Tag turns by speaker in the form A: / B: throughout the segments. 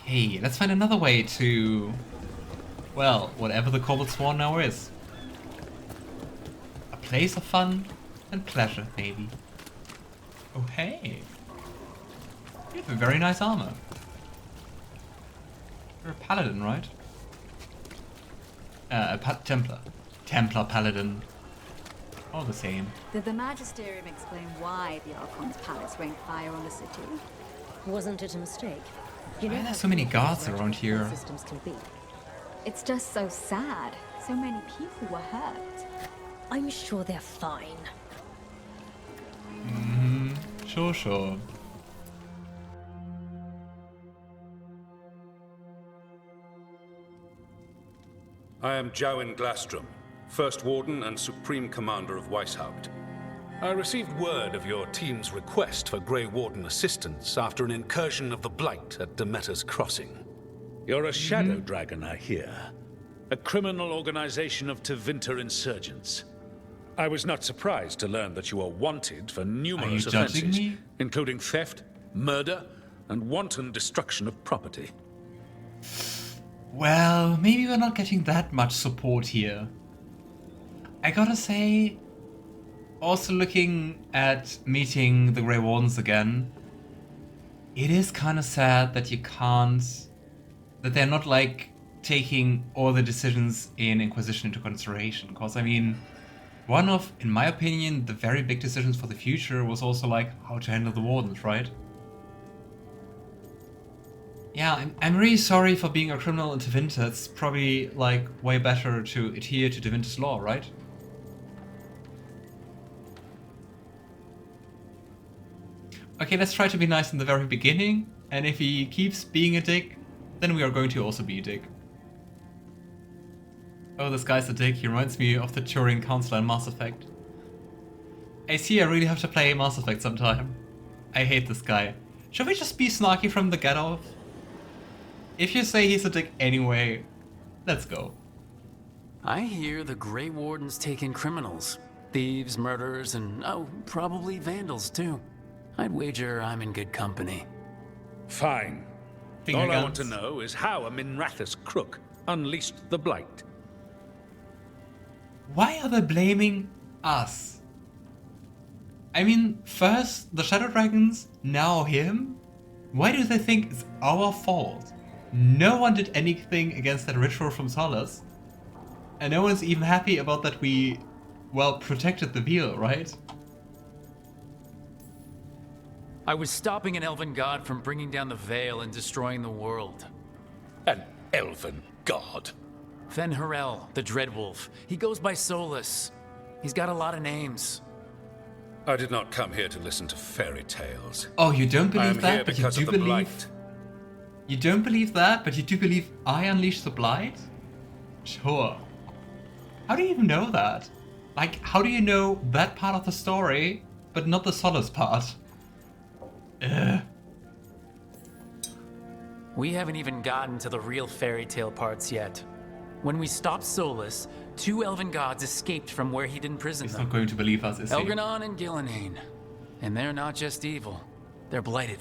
A: Okay, let's find another way to... well, whatever the Cobalt Swan now is. A place of fun and pleasure, maybe. Oh, hey. You have a very nice armor. You're a paladin, right? Templar. Templar paladin. All the same.
B: Did the Magisterium explain why the Archon's palace rained fire on the city?
C: Wasn't it a mistake?
A: Why are there so many guards around here?
C: Systems can be.
B: It's just so sad. So many people were hurt.
C: I'm sure they're fine.
A: Sure.
D: I am Jowen Glastrom, First Warden and Supreme Commander of Weishaupt. I received word of your team's request for Grey Warden assistance after an incursion of the Blight at Demeter's Crossing. You're a Shadow Dragon, I hear. A criminal organization of Tevinter insurgents. I was not surprised to learn that you are wanted for numerous offenses, including theft, murder, and wanton destruction of property.
A: Well, maybe we're not getting that much support here. I gotta say, also looking at meeting the Grey Wardens again, it is kind of sad that you can't... that they're not, like, taking all the decisions in Inquisition into consideration. Because, I mean, one of, in my opinion, the very big decisions for the future was also, like, how to handle the Wardens, right? Yeah, I'm really sorry for being a criminal in Tevinter. It's probably, like, way better to adhere to Tevinter's law, right? Okay, let's try to be nice in the very beginning, and if he keeps being a dick, then we are going to also be a dick. Oh, this guy's a dick. He reminds me of the Turing Counselor in Mass Effect. I see, I really have to play Mass Effect sometime. I hate this guy. Should we just be snarky from the get-off? If you say he's a dick anyway, let's go.
E: I hear the Grey Warden's taking criminals. Thieves, murderers, and, oh, probably vandals too. I'd wager I'm in good company.
D: Fine.
A: Finger
D: All
A: guns.
D: I want to know is how a Minrathous crook unleashed the Blight.
A: Why are they blaming us? I mean, first the Shadow Dragons, now him? Why do they think it's our fault? No one did anything against that ritual from Solas. And no one's even happy about that we, well, protected the veil, right?
E: I was stopping an Elven god from bringing down the Veil and destroying the world.
D: An Elven god?
E: Fen'Harel, the Dreadwolf. He goes by Solas. He's got a lot of names.
D: I did not come here to listen to fairy tales.
A: Oh, you don't
D: I am
A: believe
D: here
A: that, but you
D: because
A: do
D: of the
A: believe...
D: Blight.
A: You don't believe that, but you do believe I unleashed the Blight? Sure. How do you even know that? Like, how do you know that part of the story, but not the Solas part? Ugh.
E: We haven't even gotten to the real fairy tale parts yet. When we stopped Solas, 2 Elven gods escaped from where he'd imprisoned
A: He's
E: them.
A: not going to believe us, is he?
E: Elgranon and Gillenane. And they're not just evil. They're blighted.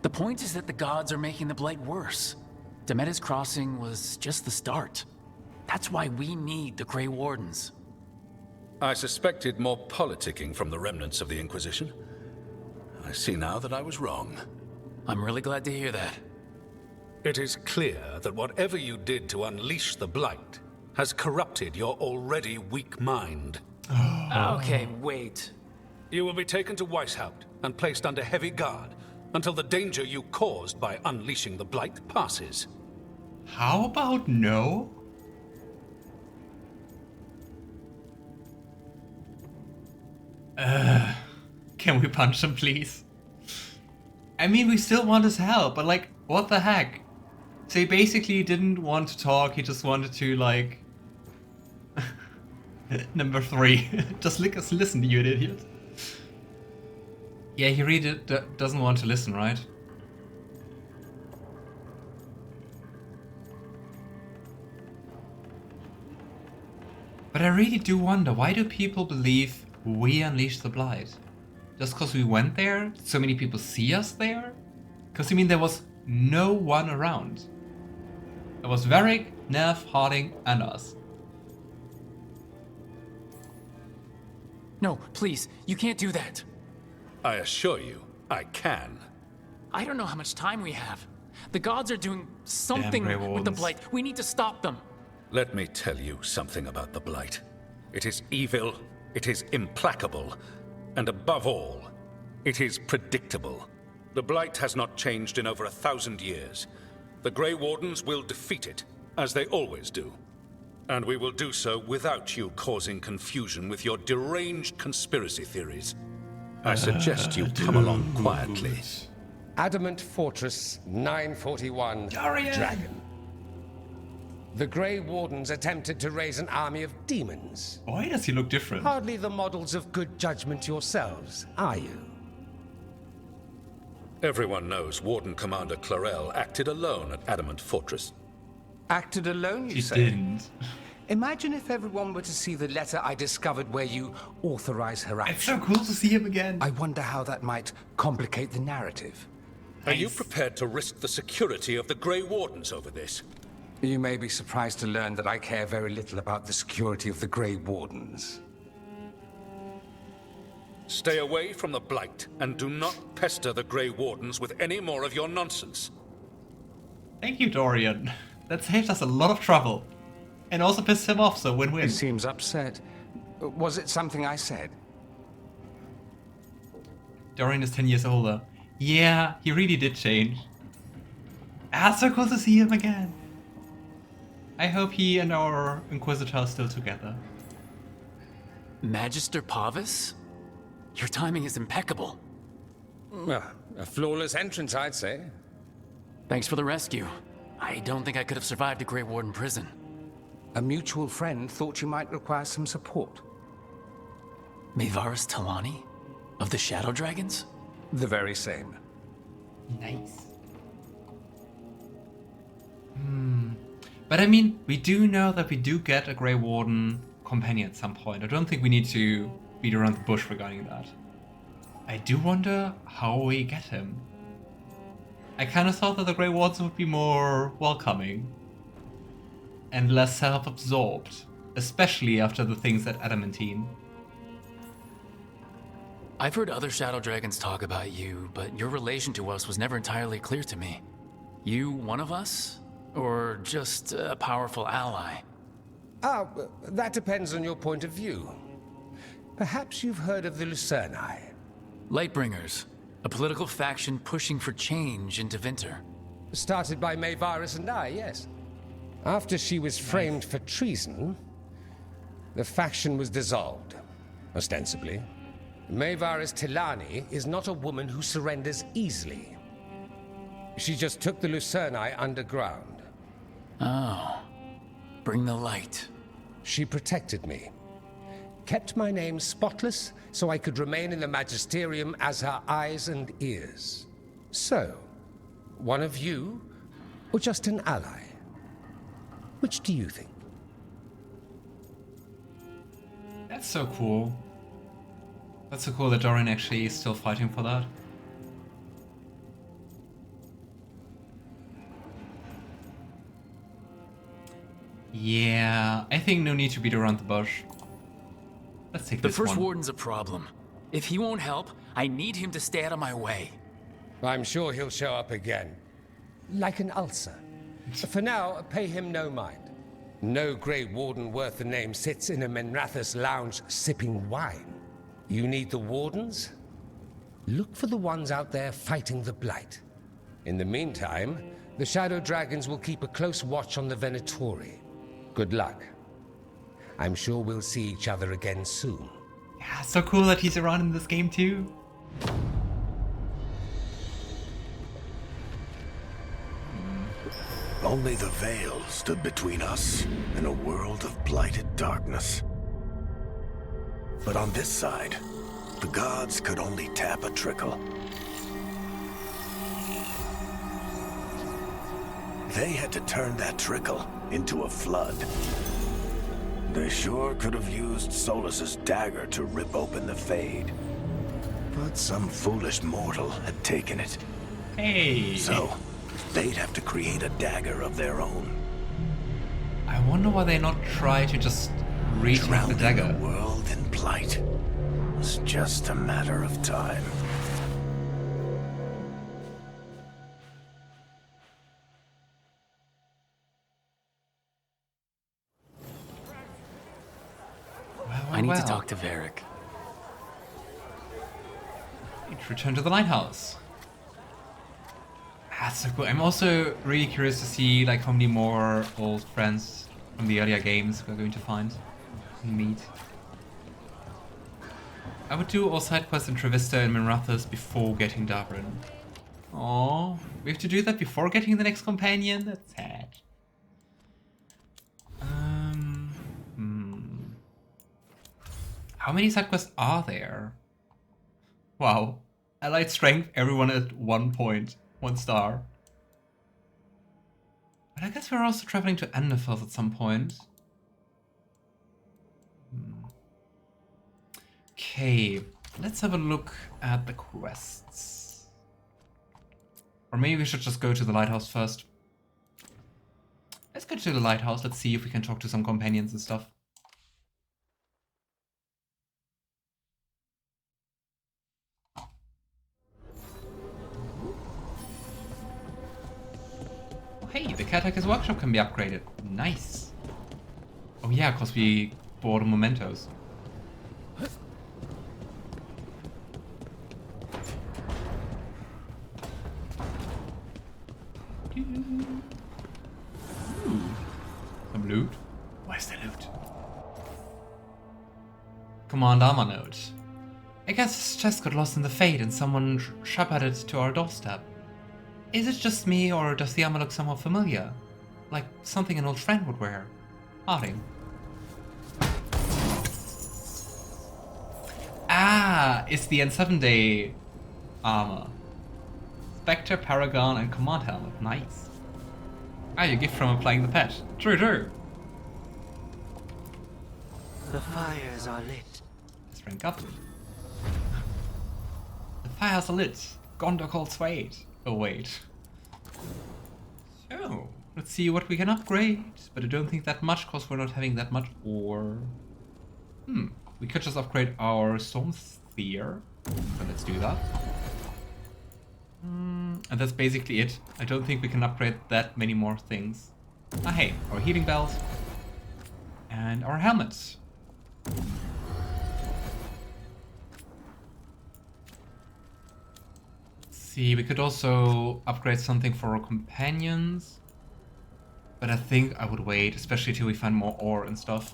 E: The point is that the gods are making the Blight worse. Demeter's Crossing was just the start. That's why we need the Grey Wardens.
D: I suspected more politicking from the remnants of the Inquisition. I see now that I was wrong.
E: I'm really glad to hear that.
D: It is clear that whatever you did to unleash the Blight has corrupted your already weak mind.
E: Okay, wait.
D: You will be taken to Weishaupt and placed under heavy guard until the danger you caused by unleashing the Blight passes.
A: How about no? Can we punch him, please? I mean, we still want his help, but like, what the heck? So he basically didn't want to talk, he just wanted to, like... Number 3. Just listen, you idiot. Yeah, he really doesn't want to listen, right? But I really do wonder, why do people believe we unleashed the Blight? Just because we went there? So many people see us there? Because, I mean, there was no one around. It was Varric, Neve, Harding, and us.
E: No, please, you can't do that.
D: I assure you, I can.
E: I don't know how much time we have. The gods are doing something
A: Grey
E: with the
A: Wardens.
E: Blight. We need to stop them.
D: Let me tell you something about the Blight. It is evil, it is implacable, and above all, it is predictable. The Blight has not changed in over 1,000 years. The Grey Wardens will defeat it, as they always do. And we will do so without you causing confusion with your deranged conspiracy theories. I suggest you come along quietly.
F: Adamant Fortress 941
A: Dorian!
F: Dragon. The Grey Wardens attempted to raise an army of demons.
A: Why does he look different?
F: Hardly the models of good judgment yourselves, are you?
D: Everyone knows Warden Commander Clarel acted alone at Adamant Fortress.
F: Acted alone, you
A: He
F: say?
A: didn't.
F: Imagine if everyone were to see the letter I discovered where you authorize her
A: It's so
F: action.
A: cool to see him again.
F: I wonder how that might complicate the narrative.
D: Are you prepared to risk the security of the Grey Wardens over this?
F: You may be surprised to learn that I care very little about the security of the Grey Wardens.
D: Stay away from the Blight, and do not pester the Grey Wardens with any more of your nonsense.
A: Thank you, Dorian. That saved us a lot of trouble. And also pissed him off, so win-win.
F: He seems upset. Was it something I said?
A: Dorian is 10 years older. Yeah, he really did change. So cool to see him again. I hope he and our Inquisitor are still together.
E: Magister Pavis? Your timing is impeccable.
F: Well, a flawless entrance, I'd say.
E: Thanks for the rescue. I don't think I could have survived a Grey Warden prison.
F: A mutual friend thought you might require some support.
E: Mayvaris Talani? Of the Shadow Dragons?
F: The very same.
A: Nice. But I mean, we do know that we do get a Grey Warden companion at some point. I don't think we need to beat around the bush regarding that. I do wonder how we get him. I kind of thought that the Grey Wardens would be more welcoming and less self-absorbed, especially after the things at Adamantine.
E: I've heard other Shadow Dragons talk about you, but your relation to us was never entirely clear to me. You one of us? Or just a powerful ally?
F: That depends on your point of view. Perhaps you've heard of the Lucerni.
E: Lightbringers, a political faction pushing for change in Tevinter.
F: Started by Mayvaris and I, yes. After she was framed for treason, the faction was dissolved, ostensibly. Mayvaris Tilani is not a woman who surrenders easily. She just took the Lucerni underground.
E: Oh. Bring the light.
F: She protected me. Kept my name spotless so I could remain in the Magisterium as her eyes and ears. So, one of you, or just an ally? Which do you think?
A: That's so cool. That's so cool that Dorian actually is still fighting for that. Yeah, I think no need to beat around the bush. Let's take
E: The
A: this
E: First
A: one.
E: Warden's a problem. If he won't help, I need him to stay out of my way.
F: I'm sure he'll show up again. Like an ulcer. For now, pay him no mind. No Grey Warden worth the name sits in a Menrathus lounge sipping wine. You need the Wardens? Look for the ones out there fighting the Blight. In the meantime, the Shadow Dragons will keep a close watch on the Venatori. Good luck. I'm sure we'll see each other again soon.
A: Yeah, so cool that he's around in this game too.
G: Only the veil stood between us and a world of blighted darkness. But on this side, the gods could only tap a trickle. They had to turn that trickle into a flood. They sure could have used Solas's dagger to rip open the Fade. But some foolish mortal had taken it.
A: Hey.
G: So, they'd have to create a dagger of their own.
A: I wonder why they not try to just retake the
G: Drowning
A: dagger.
G: the world in blight was just a matter of time.
A: Well,
E: I need to
A: well.
E: talk to Varric.
A: Let's return to the lighthouse. That's so cool. I'm also really curious to see like how many more old friends from the earlier games we're going to find and meet. I would do all side quests in Trevista and Minrathous before getting Davrin. Oh, we have to do that before getting the next companion? That's sad. How many side quests are there? Wow. Allied strength, everyone at 1 point. 1 star. But I guess we're also traveling to Enderfell at some point. Okay, let's have a look at the quests. Or maybe we should just go to the lighthouse first. Let's go to the lighthouse, let's see if we can talk to some companions and stuff. Hey, the Caretaker's workshop can be upgraded. Nice. Oh yeah, because we bought mementos. Ooh. Some loot. Where's the loot? Command armor note. I guess this chest got lost in the fade and someone shepherded it to our doorstep. Is it just me, or does the armor look somewhat familiar? Like something an old friend would wear. Harding. Ah, it's the N7-day armor. Spectre, Paragon, and Command Helmet. Nice. Ah, you gift from applying the patch. True, true.
H: The fires are lit.
A: Let's rank up. The fires are lit. Gondor calls Wade. Oh, wait. So, let's see what we can upgrade. But I don't think that much, because we're not having that much ore. We could just upgrade our Storm Sphere. So let's do that. And that's basically it. I don't think we can upgrade that many more things. Ah, hey, our healing belt. And our helmets. See, we could also upgrade something for our companions. But I think I would wait, especially till we find more ore and stuff.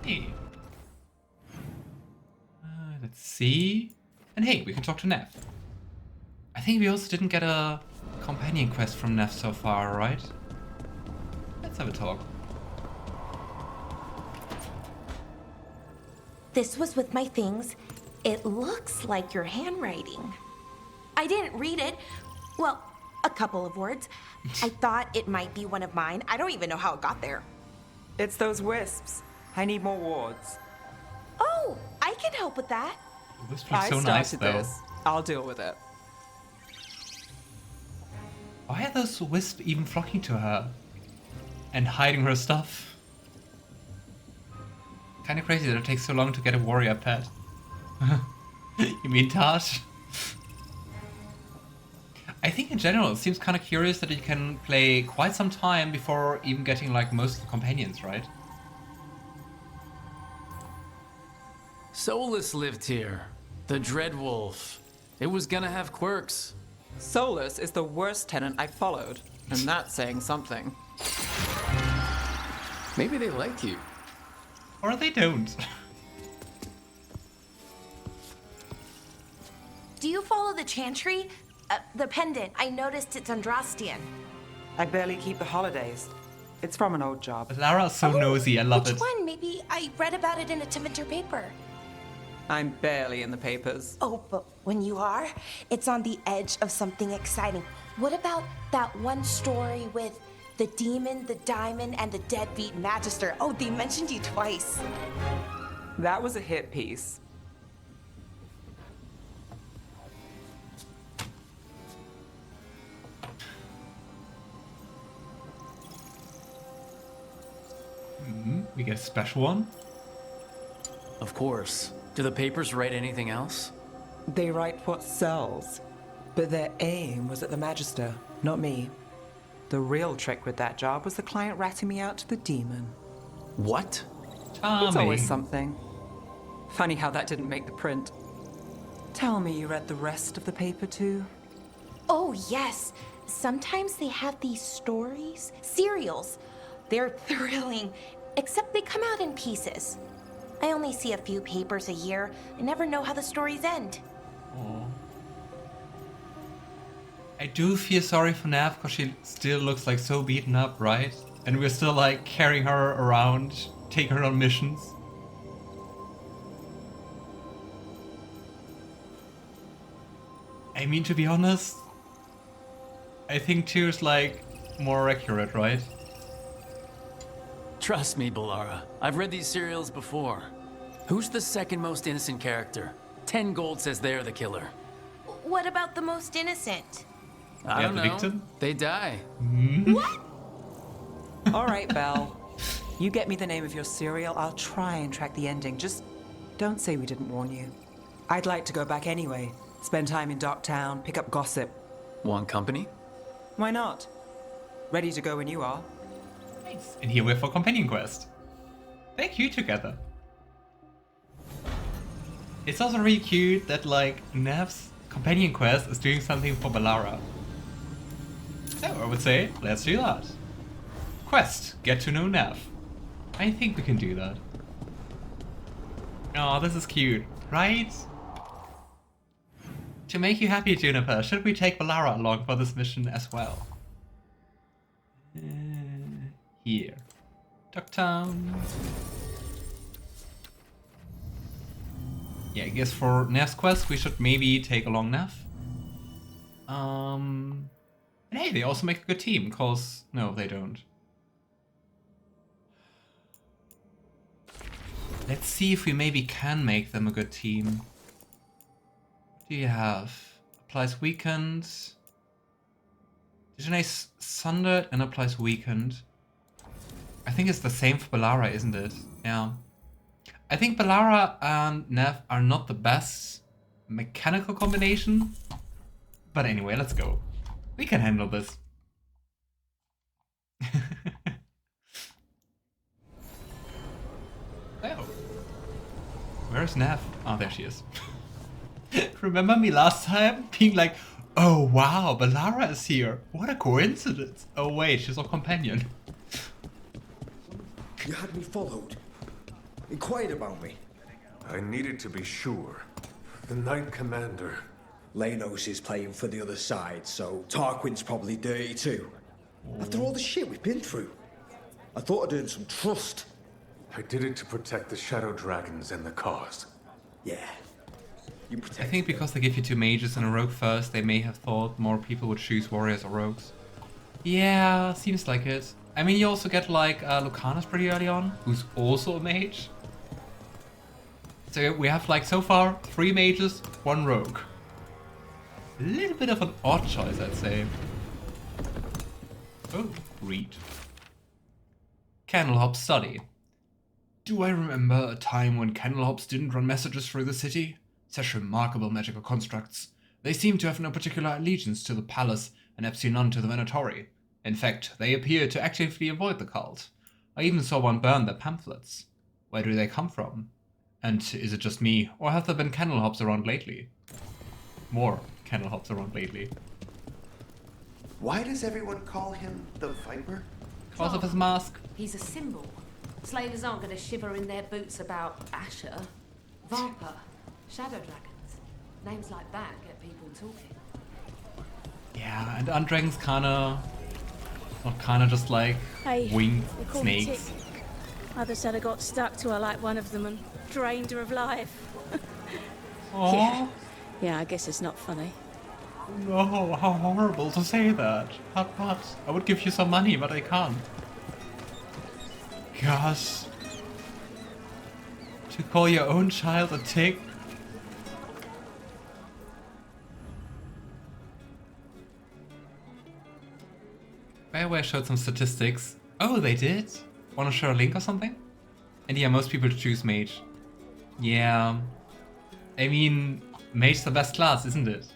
A: Hey. Let's see. And hey, we can talk to Neve. I think we also didn't get a companion quest from Neve so far, right? Let's have a talk.
I: This was with my things. It looks like your handwriting. I didn't read it. Well, a couple of words. I thought it might be one of mine. I don't even know how it got there.
J: It's those wisps. I need more wards.
I: Oh, I can help with that.
A: This looks so nice, though.
J: This. I'll deal with it.
A: Why are those wisps even flocking to her? And hiding her stuff? Kinda crazy that it takes so long to get a warrior pet. You mean Taash? I think in general it seems kind of curious that you can play quite some time before even getting like most of the companions, right?
E: Solas lived here. The Dreadwolf. It was gonna have quirks.
J: Solas is the worst tenant I followed, and that's saying something.
E: Maybe they like you.
A: Or they don't.
I: Do you follow the chantry? The pendant. I noticed it's Andrastian.
J: I barely keep the holidays. It's from an old job.
A: Lara's so nosy, I love
I: Which
A: it.
I: one? Maybe I read about it in a Timenter paper.
J: I'm barely in the papers.
I: Oh, but when you are, it's on the edge of something exciting. What about that one story with the demon, the diamond, and the deadbeat Magister? Oh, they mentioned you twice.
J: That was a hit piece.
A: We get a special one.
E: Of course. Do the papers write anything else?
J: They write what sells. But their aim was at the Magister, not me. The real trick with that job was the client ratting me out to the demon.
E: What?
J: It's always something. Funny how that didn't make the print. Tell me you read the rest of the paper too?
I: Oh, yes. Sometimes they have these stories, serials. They're thrilling, except they come out in pieces. I only see a few papers a year. I never know how the stories end.
A: Oh. I do feel sorry for Neve because she still looks like so beaten up, right? And we're still like carrying her around, taking her on missions. I mean, to be honest, I think 2 is like more accurate, right?
E: Trust me, Bellara. I've read these serials before. Who's the second most innocent character? 10 gold says they're the killer.
I: What about the most innocent?
E: I don't
A: the
E: know.
A: victim?
E: They die.
I: What?
J: All right, Belle. You get me the name of your serial, I'll try and track the ending. Just don't say we didn't warn you. I'd like to go back anyway. Spend time in Docktown, pick up gossip.
E: Want company?
J: Why not? Ready to go when you are.
A: Nice. And here we're for companion quest. Thank you together. It's also really cute that like Neve's companion quest is doing something for Bellara. So I would say, let's do that. Quest, get to know Neve. I think we can do that. Oh, this is cute, right? To make you happy, Juniper, should we take Bellara along for this mission as well? Here. Ducktown. Yeah, I guess for Neve's quest we should maybe take along Neve. And hey, they also make a good team, cause... No, they don't. Let's see if we maybe can make them a good team. What do you have? Applies weakened. Degenates sundered and applies weakened. I think it's the same for Bellara, isn't it? Yeah. I think Bellara and Neve are not the best mechanical combination. But anyway, let's go. We can handle this. Oh. Where's Neve? Oh, there she is. Remember me last time being like, oh wow, Bellara is here. What a coincidence. Oh wait, she's our companion.
K: You had me followed. Inquired about me.
G: I needed to be sure. The Knight Commander.
K: Lanos is playing for the other side, so Tarquin's probably dirty too. After all the shit we've been through. I thought I'd earned some trust.
G: I did it to protect the Shadow Dragons and the cause.
K: Yeah. You protect
A: I think because they give you 2 mages and a rogue first, they may have thought more people would choose warriors or rogues. Yeah, seems like it. I mean, you also get like Lucanis pretty early on, who's also a mage. So we have like so far 3 mages, 1 rogue. A little bit of an odd choice, I'd say. Oh, read. Candlehop's study. Do I remember a time when candlehops didn't run messages through the city? Such remarkable magical constructs. They seem to have no particular allegiance to the palace and absolutely none to the Venatori. In fact, they appear to actively avoid the cult. I even saw one burn their pamphlets. Where do they come from? And is it just me, or have there been candlehops around lately? More candlehops around lately.
L: Why does everyone call him the Viper?
A: Because of his mask.
M: He's a symbol. Slavers aren't going to shiver in their boots about Asher. Viper. Shadow Dragons. Names like that get people talking.
A: Yeah, and Undragon's kinda... Not kinda, just like winged snakes.
N: Mother said I got stuck to her like one of them and drained her of life.
A: Aww.
N: Yeah, I guess it's not funny.
A: No, how horrible to say that. But, I would give you some money, but I can't. Gosh. To call your own child a tick? Ware showed some statistics. Oh, they did? Wanna share a link or something? And yeah, most people choose Mage. Yeah. I mean, Mage's the best class, isn't it?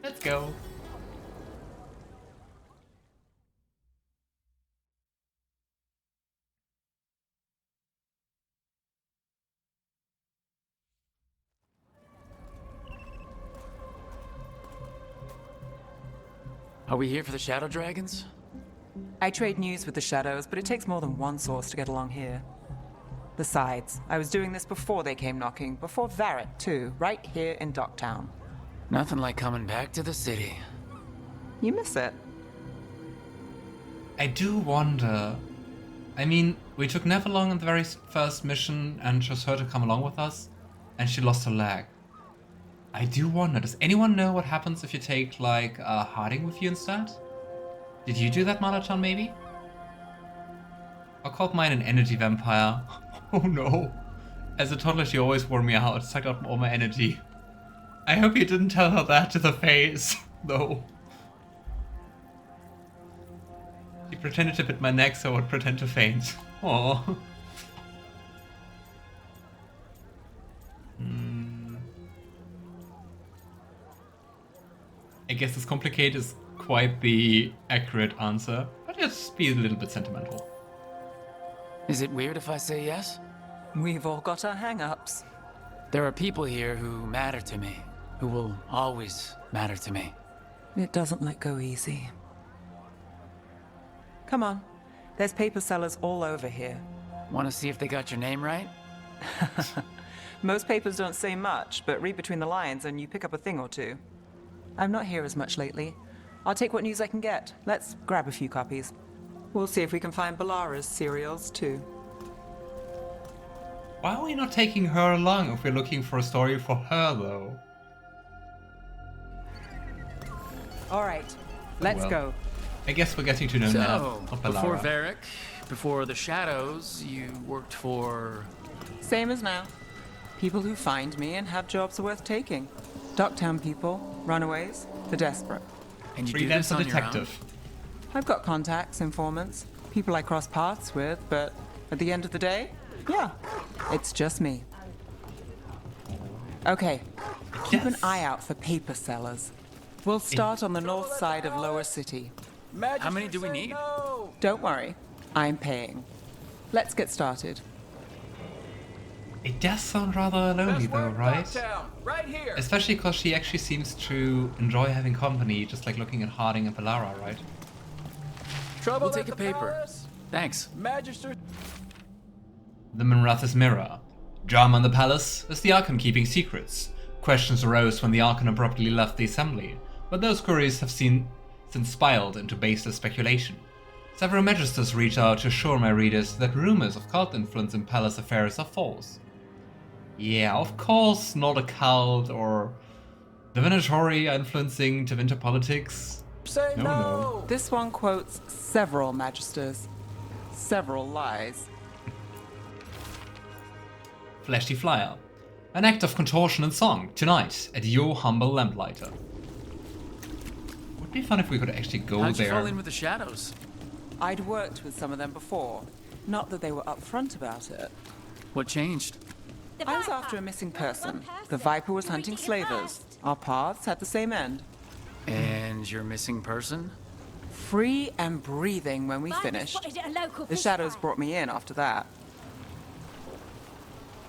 A: Let's go.
E: Are we here for the Shadow Dragons?
J: I trade news with the Shadows, but it takes more than one source to get along here. Besides, I was doing this before they came knocking, before Varric too, right here in Docktown.
E: Nothing like coming back to the city.
J: You miss it.
A: I do wonder. I mean, we took Neve along on the very first mission and chose her to come along with us, and she lost her leg. I do wonder, does anyone know what happens if you take, like, Harding with you instead? Did you do that, Malaton, maybe? I called mine an energy vampire. Oh no. As a toddler, she always wore me out, sucked out all my energy. I hope you didn't tell her that to the face, though. She pretended to bit my neck so I would pretend to faint. Aww. I guess this complicated is quite the accurate answer, but just be a little bit sentimental.
E: Is it weird if I say yes?
J: We've all got our hang-ups.
E: There are people here who matter to me, who will always matter to me.
J: It doesn't let go easy. Come on. There's paper sellers all over here.
E: Want to see if they got your name right?
J: Most papers don't say much, but read between the lines and you pick up a thing or two. I'm not here as much lately. I'll take what news I can get. Let's grab a few copies. We'll see if we can find Bellara's serials, too.
A: Why are we not taking her along if we're looking for a story for her, though?
J: All right, let's go.
A: I guess we're getting to know now.
E: Before Varric, before the Shadows, you worked for...
J: Same as now. People who find me and have jobs worth taking. Docktown people, runaways, the desperate.
E: And you do this on your own?
J: I've got contacts, informants, people I cross paths with, but at the end of the day, yeah, it's just me. Okay, keep an eye out for paper sellers. We'll start on the north side of Lower City.
E: How many do we need?
J: Don't worry, I'm paying. Let's get started.
A: It does sound rather lonely though, right?
O: Right here.
A: Especially because she actually seems to enjoy having company, just like looking at Harding and Bellara, right?
E: We'll take a paper. Thanks.
O: Magister.
A: The Minrath's Mirror. Drama in the palace is the Archon keeping secrets. Questions arose when the Archon abruptly left the assembly, but those queries have since spiraled into baseless speculation. Several Magisters reach out to assure my readers that rumors of cult influence in palace affairs are false. Yeah, of course, not a cult or divinatory influencing Tevinter politics.
O: Say
A: no.
J: This one quotes several Magisters. Several lies.
A: Flashy Flyer. An act of contortion and song, tonight, at your humble lamplighter. Would be fun if we could actually go
E: How'd
A: there.
E: you fall in with the Shadows?
J: I'd worked with some of them before. Not that they were upfront about it.
E: What changed?
J: I was after a missing person. The Viper was hunting slavers. Our paths had the same end.
E: And your missing person?
J: Free and breathing when we finished. The Shadows brought me in after that.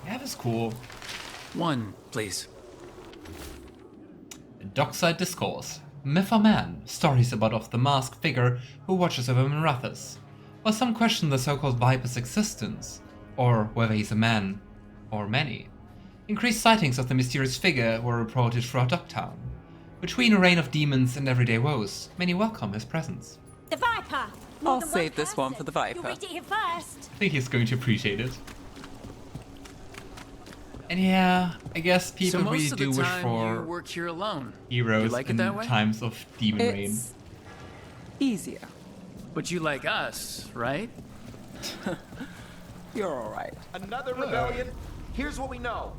A: Yeah, that's cool.
E: One, please.
A: Dockside Discourse. Myth or man? Stories about the masked figure who watches over Minrathous. While some question the so-called Viper's existence, or whether he's a man or many. Increased sightings of the mysterious figure were reported throughout Docktown. Between a reign of demons and everyday woes, many welcome his presence.
N: The Viper!
J: I'll save this one for the Viper.
N: You'll read it here first.
A: I think he's going to appreciate it. And yeah, I guess people really do wish for
E: you work here alone.
A: heroes
E: You like it
A: in
E: that way?
A: times of demon reign.
J: It's easier.
E: But you like us, right?
J: You're all right.
O: Another rebellion. Here's what we know.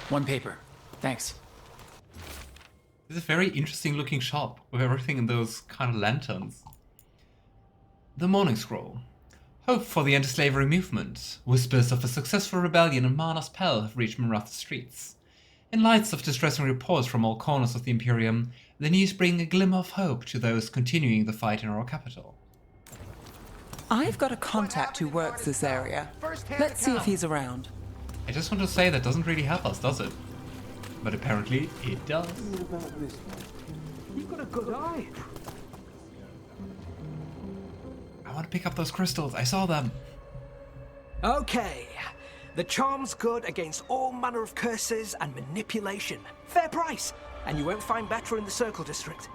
E: One paper. Thanks.
A: This is a very interesting looking shop with everything in those kind of lanterns. The Morning Scroll. Hope for the anti-slavery movement. Whispers of a successful rebellion in Mana's Pell have reached Marath's streets. In lights of distressing reports from all corners of the Imperium, the news bring a glimmer of hope to those continuing the fight in our capital.
J: I've got a contact who works this area. Let's see if he's around.
A: I just want to say that doesn't really help us, does it? But apparently it does.
O: You've got a good eye.
A: I want to pick up those crystals. I saw them.
P: Okay. The charm's good against all manner of curses and manipulation. Fair price. And you won't find better in the Circle District.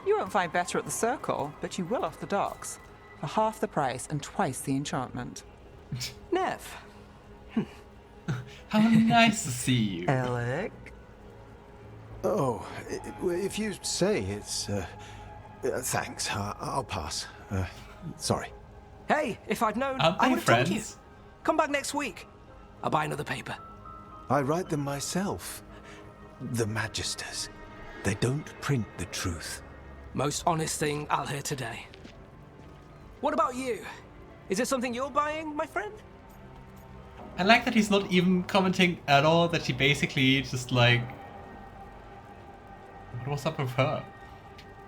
J: You won't find better at the Circle, but you will off the docks. For half the price and twice the enchantment.
P: Neve.
A: How nice to see you.
P: Alec.
G: Oh, if you say it's... thanks, I'll pass. Sorry.
P: Hey, if I'd known,
A: Aren't
P: I
A: they
P: would have told you.
A: friends?
P: Come back next week. I'll buy another paper.
G: I write them myself. The Magisters. They don't print the truth.
P: Most honest thing I'll hear today. What about you? Is it something you're buying, my friend?
A: I like that he's not even commenting at all, that she basically just like... What was up with her?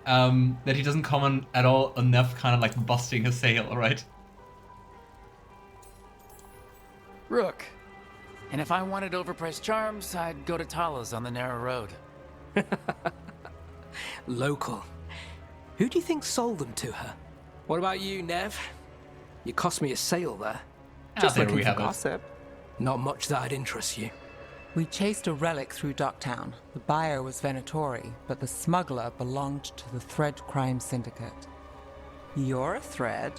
A: That he doesn't comment at all on Neve kind of like busting his sail, right?
E: Rook. And if I wanted overpriced charms, I'd go to Tala's on the narrow road.
P: Local. Who do you think sold them to her? What about you, Neve? You cost me a sale there.
J: Just
A: there
J: looking
A: we
J: for
A: have it.
J: gossip.
P: Not much that'd interest you.
J: We chased a relic through Docktown. The buyer was Venatori, but the smuggler belonged to the Thread Crime Syndicate. You're a thread.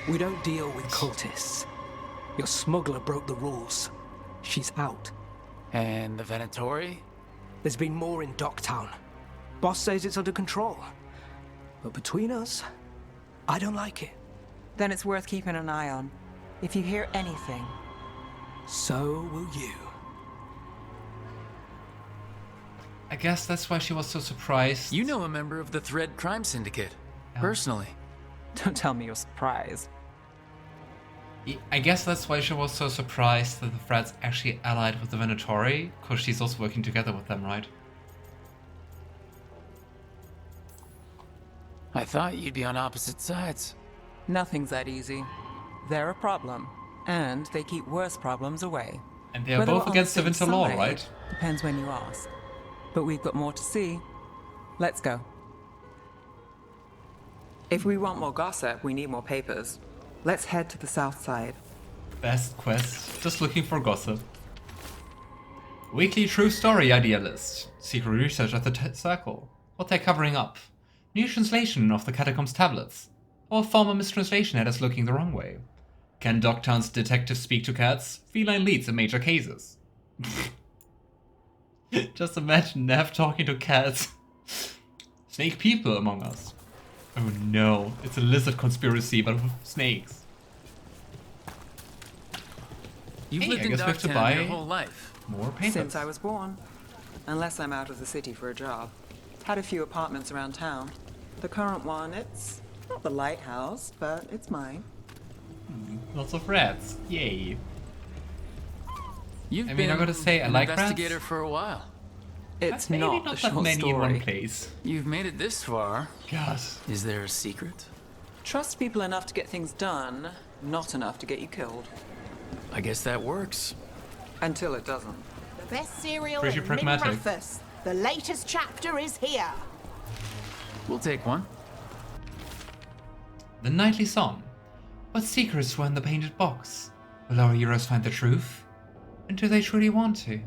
P: We don't deal with cultists. Your smuggler broke the rules. She's out.
E: And the Venatori?
P: There's been more in Docktown. Boss says it's under control. But between us, I don't like it.
J: Then it's worth keeping an eye on. If you hear anything,
P: so will you.
A: I guess that's why she was so surprised.
E: You know a member of the Thread Crime Syndicate, personally.
J: Don't tell me you're surprised.
A: I guess that's why she was so surprised that the Thread's actually allied with the Venatori, because she's also working together with them, right?
E: I thought you'd be on opposite sides.
J: Nothing's that easy. They're a problem, and they keep worse problems away.
A: And they're
J: Whether
A: both
J: we're on
A: against the
J: same
A: Winter Law,
J: side
A: right?
J: Depends when you ask. But we've got more to see. Let's go. If we want more gossip, we need more papers. Let's head to the south side.
A: Best quest, just looking for gossip. Weekly true story idea list. Secret research at the Circle. What they're covering up. New translation of the Catacombs tablets. Or former mistranslation had us looking the wrong way. Can Docktown's detectives speak to cats? Feline leads in major cases. Just imagine Neve talking to cats. Snake people among us. Oh no, it's a lizard conspiracy, but with snakes.
E: You've lived
A: I
E: in
A: guess we have to
E: Docktown
A: buy
E: your whole life.
A: more papers.
J: Since I was born. Unless I'm out of the city for a job. Had a few apartments around town. The current one, it's not the lighthouse, but it's mine.
A: Lots of rats. Yay.
E: You've
A: I mean,
E: been
A: I gotta say, I
E: an
A: like
E: investigator
A: rats.
E: for a while.
J: It's
A: Maybe
J: not a
A: that
J: short
A: many in one
J: story.
A: place.
E: You've made it this far.
A: God.
E: Is there a secret?
J: Trust people enough to get things done, not enough to get you killed.
E: I guess that works.
J: Until it doesn't.
I: The best cereal
A: Pretty
I: in
A: pragmatic.
I: Minrathous. The latest chapter is here.
E: We'll take one.
A: The Nightly Song. What secrets were in the painted box? Will our heroes find the truth? And do they truly want to?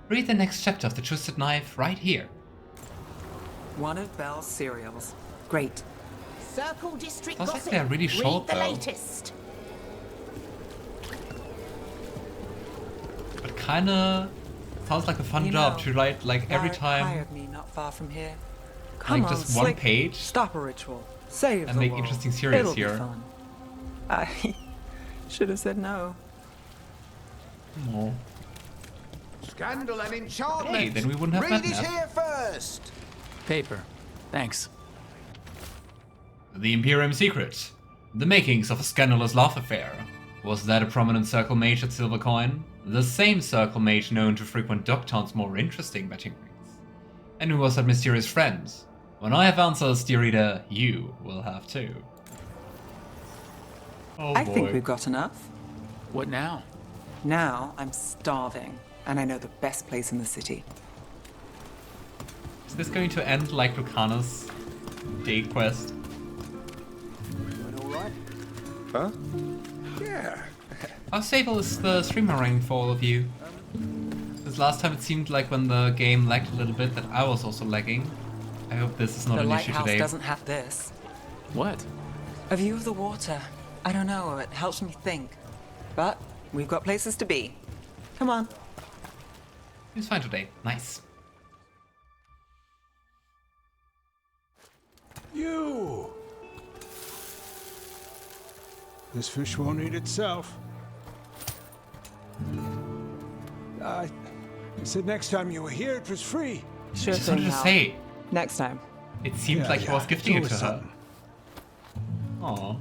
A: Read the next chapter of The Twisted Knife right here.
J: One of Belle's cereals. Great.
I: Circle District
A: Sounds like
I: gossip.
A: they're really short,
I: Read the
A: though.
I: latest.
A: But kinda sounds like a fun
J: You
A: job
J: know,
A: to write like every
J: Varric
A: time
J: hired me not far from here. Come
A: like
J: on,
A: just one
J: Slick.
A: page
J: Stop a ritual. Save
A: and
J: the
A: make
J: world.
A: interesting series
J: It'll
A: here.
J: Be fun. I should have said no.
A: Oh.
O: Scandal and enchantment.
A: Hey, then we wouldn't have
O: Read
A: met
O: it
A: Neve.
O: here first.
E: Paper. Thanks.
A: The Imperium Secret. The makings of a scandalous love affair. Was that a prominent circle mage at Silvercoin? The same circle mage known to frequent Dogtown's more interesting betting rings. And who was that mysterious friend? When I have answers, dear reader, you will have too. Oh boy.
J: I think we've got enough.
E: What now?
J: Now I'm starving, and I know the best place in the city.
A: Is this going to end like Lucanis' day quest?
L: Alright? Huh? Yeah.
A: How stable is the streamer rank for all of you? Because last time it seemed like when the game lagged a little bit that I was also lagging. I hope this is not an issue today.
J: The lighthouse doesn't have this.
E: What?
J: A view of the water. I don't know, it helps me think. But we've got places to be. Come on.
A: It's fine today. Nice.
Q: You! This fish won't eat itself. I said next time you were here it was free.
J: Sure
A: I just wanted to say.
J: Next time.
A: It seemed like he was gifting it to her.
Q: Something.
A: Aww.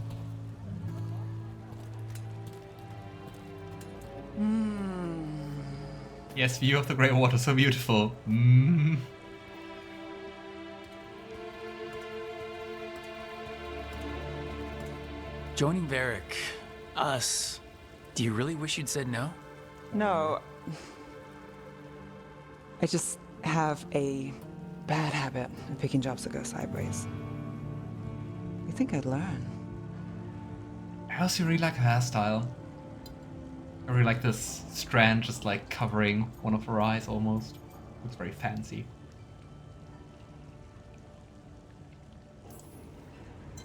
A: Yes, view of the Grey Water, so beautiful.
E: Joining Varric. Us. Do you really wish you'd said no?
J: No. I just have a bad habit of picking jobs that go sideways. You think I'd learn?
A: I also really like her hairstyle. I really like this strand just like covering one of her eyes almost. Looks very fancy.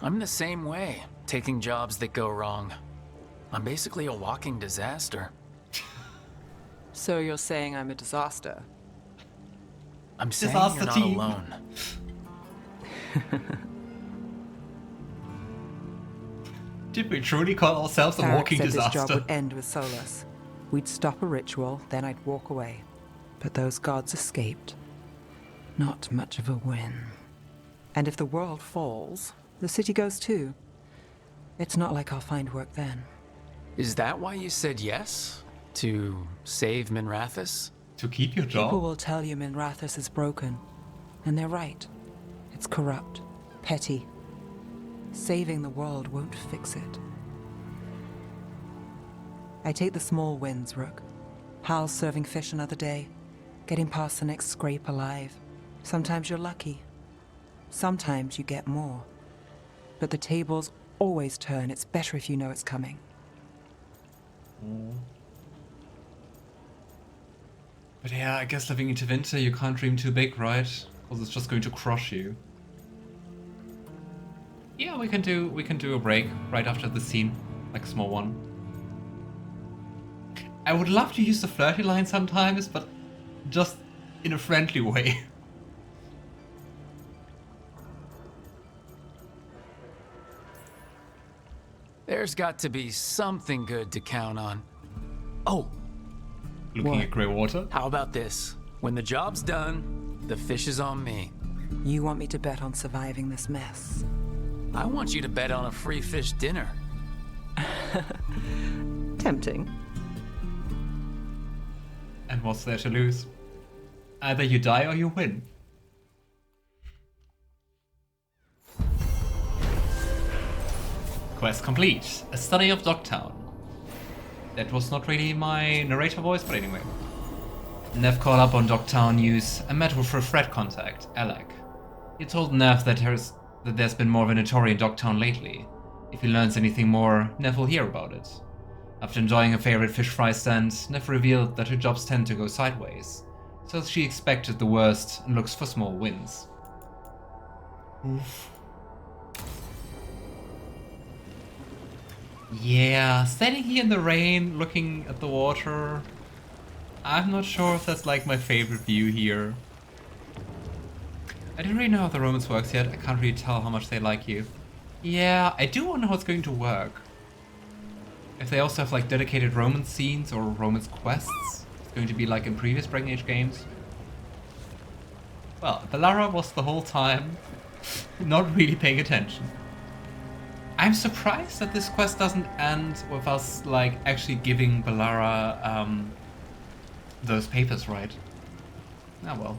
E: I'm the same way, taking jobs that go wrong. I'm basically a walking disaster.
J: So you're saying I'm a disaster?
E: I'm saying
A: Disaster
E: you're not
A: team.
E: alone.
A: Did we truly call ourselves a
J: Varric
A: walking
J: said
A: disaster?
J: this job would end with Solas. We'd stop a ritual, then I'd walk away. But those gods escaped. Not much of a win. And if the world falls, the city goes too. It's not like I'll find work then.
E: Is that why you said yes? To save Minrathous?
A: To keep your job?
J: People will tell you Minrathous is broken. And they're right. It's corrupt, petty. Saving the world won't fix it. I take the small wins, Rook. Hal's serving fish another day. Getting past the next scrape alive. Sometimes you're lucky. Sometimes you get more. But the tables always turn. It's better if you know it's coming.
A: But yeah, I guess living into winter, you can't dream too big, right? Because it's just going to crush you. Yeah, we can do a break right after the scene, like a small one. I would love to use the flirty line sometimes, but just in a friendly way.
E: There's got to be something good to count on. Oh!
A: Looking at Grey Water?
E: How about this? When the job's done, the fish is on me.
J: You want me to bet on surviving this mess?
E: I want you to bet on a free fish dinner.
J: Tempting.
A: And what's there to lose? Either you die or you win. Quest complete. A study of Dogtown. That was not really my narrator voice, but anyway. Neve called up on Dogtown news and met with her threat contact, Alec. He told Neve that there's been more Venatori in Dogtown lately. If he learns anything more, Neve will hear about it. After enjoying a favorite fish fry stand, Neve revealed that her jobs tend to go sideways, so she expected the worst and looks for small wins. Oof. Yeah, standing here in the rain, looking at the water. I'm not sure if that's like my favorite view here. I don't really know how the romance works yet. I can't really tell how much they like you. Yeah, I do wonder how it's going to work. If they also have like dedicated romance scenes or romance quests. It's going to be like in previous Dragon Age games. Well, Bellara was the whole time not really paying attention. I'm surprised that this quest doesn't end with us, like, actually giving Bellara those papers, right? Ah, well.